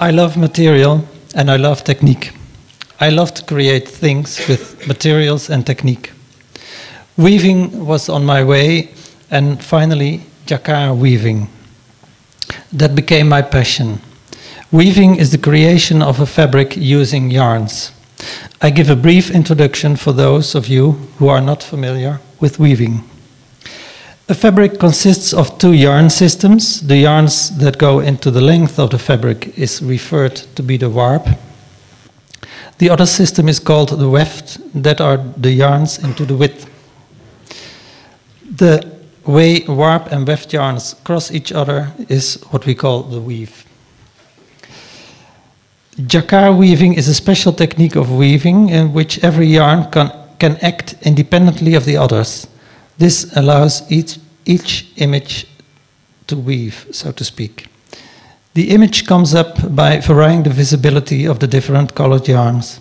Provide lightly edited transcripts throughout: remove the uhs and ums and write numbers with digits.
I love material and I love technique. I love to create things with materials and technique. Weaving was on my way, and finally jacquard weaving. That became my passion. Weaving is the creation of a fabric using yarns. I give a brief introduction for those of you who are not familiar with weaving. A fabric consists of two yarn systems. The yarns that go into the length of the fabric is referred to be the warp. The other system is called the weft, that are the yarns into the width. The way warp and weft yarns cross each other is what we call the weave. Jacquard weaving is a special technique of weaving in which every yarn can act independently of the others. This allows each image to weave, so to speak. The image comes up by varying the visibility of the different colored yarns.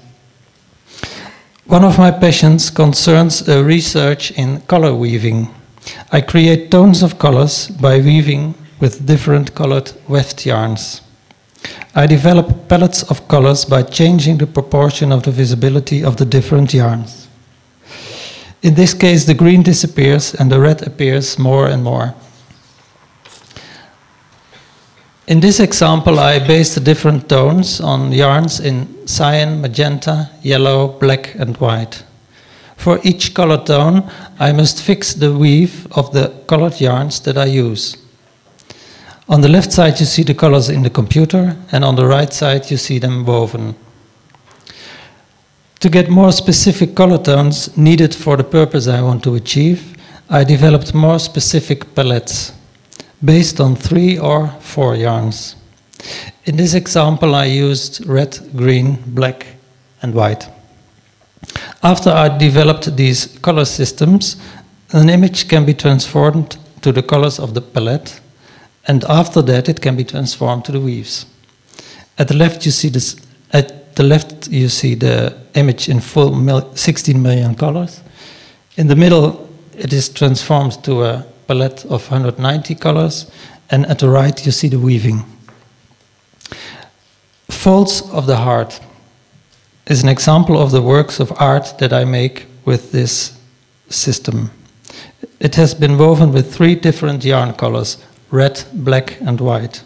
One of my passions concerns research in color weaving. I create tones of colors by weaving with different colored weft yarns. I develop palettes of colors by changing the proportion of the visibility of the different yarns. In this case, the green disappears and the red appears more and more. In this example, I based the different tones on yarns in cyan, magenta, yellow, black and white. For each color tone, I must fix the weave of the colored yarns that I use. On the left side you see the colors in the computer, and on the right side you see them woven. To get more specific color tones needed for the purpose I want to achieve, I developed more specific palettes, based on 3 or 4 yarns. In this example I used red, green, black and white. After I developed these color systems, an image can be transformed to the colors of the palette, and after that it can be transformed to the weaves. At the left you see the image in full 16 million colors. In the middle it is transformed to a palette of 190 colors, and at the right you see the weaving. Folds of the Heart is an example of the works of art that I make with this system. It has been woven with 3 different yarn colors: red, black and white.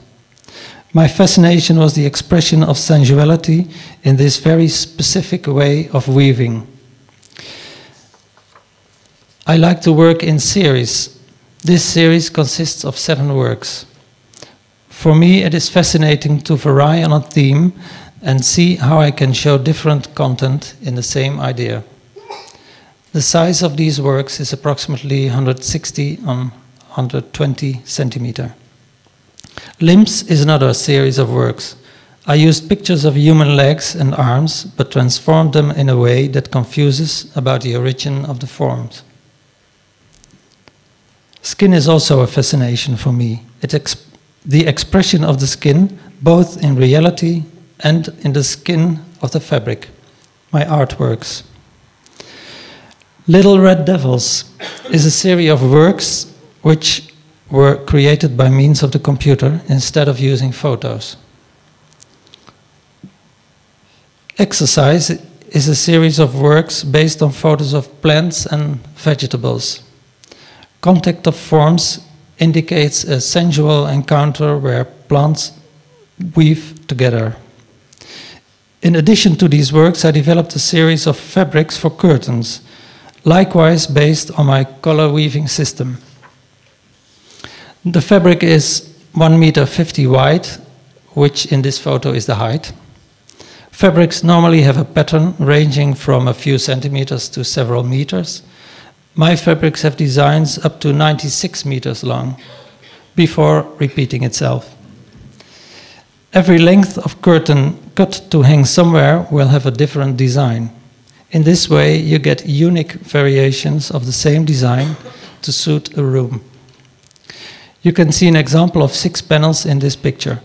My fascination was the expression of sensuality in this very specific way of weaving. I like to work in series. This series consists of 7 works. For me, it is fascinating to vary on a theme and see how I can show different content in the same idea. The size of these works is approximately 160 on 120 centimeter. Limbs is another series of works. I used pictures of human legs and arms, but transformed them in a way that confuses about the origin of the forms. Skin is also a fascination for me. The expression of the skin, both in reality and in the skin of the fabric, my artworks. Little Red Devils is a series of works which were created by means of the computer instead of using photos. Exercise is a series of works based on photos of plants and vegetables. Contact of Forms indicates a sensual encounter where plants weave together. In addition to these works, I developed a series of fabrics for curtains, likewise based on my color weaving system. The fabric is 1.50 meters wide, which in this photo is the height. Fabrics normally have a pattern ranging from a few centimeters to several meters. My fabrics have designs up to 96 meters long, before repeating itself. Every length of curtain cut to hang somewhere will have a different design. In this way, you get unique variations of the same design to suit a room. You can see an example of 6 panels in this picture.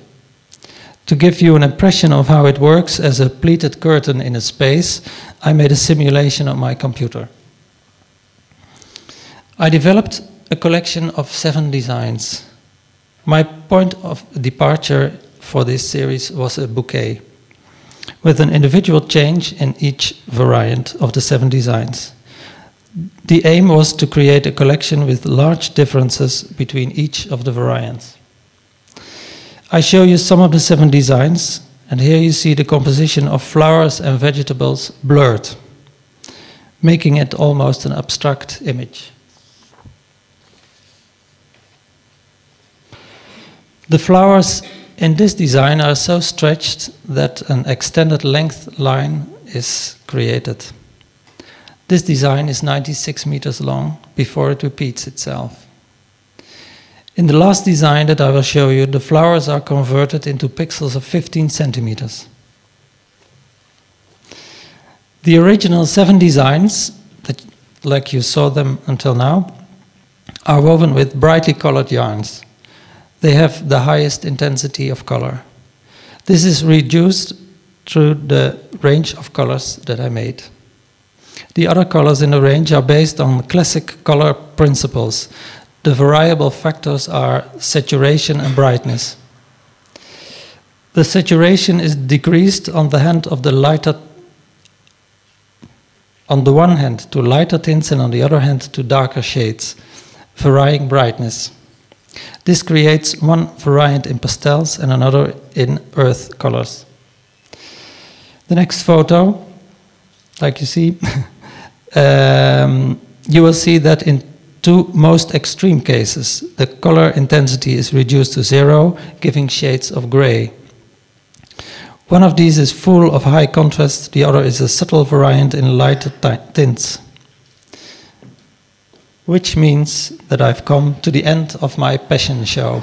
To give you an impression of how it works as a pleated curtain in a space, I made a simulation on my computer. I developed a collection of 7 designs. My point of departure for this series was a bouquet, with an individual change in each variant of the 7 designs. The aim was to create a collection with large differences between each of the variants. I show you some of the 7 designs, and here you see the composition of flowers and vegetables blurred, making it almost an abstract image. The flowers in this design are so stretched that an extended length line is created. This design is 96 meters long before it repeats itself. In the last design that I will show you, the flowers are converted into pixels of 15 centimeters. The original 7 designs, that, like you saw them until now, are woven with brightly colored yarns. They have the highest intensity of color. This is reduced through the range of colors that I made. The other colors in the range are based on classic color principles. The variable factors are saturation and brightness. The saturation is decreased on the one hand to lighter tints and on the other hand to darker shades, varying brightness. This creates one variant in pastels and another in earth colors. The next photo, like you see, you will see that in 2 most extreme cases, the color intensity is reduced to 0, giving shades of gray. One of these is full of high contrast, the other is a subtle variant in lighter tints. Which means that I've come to the end of my passion show.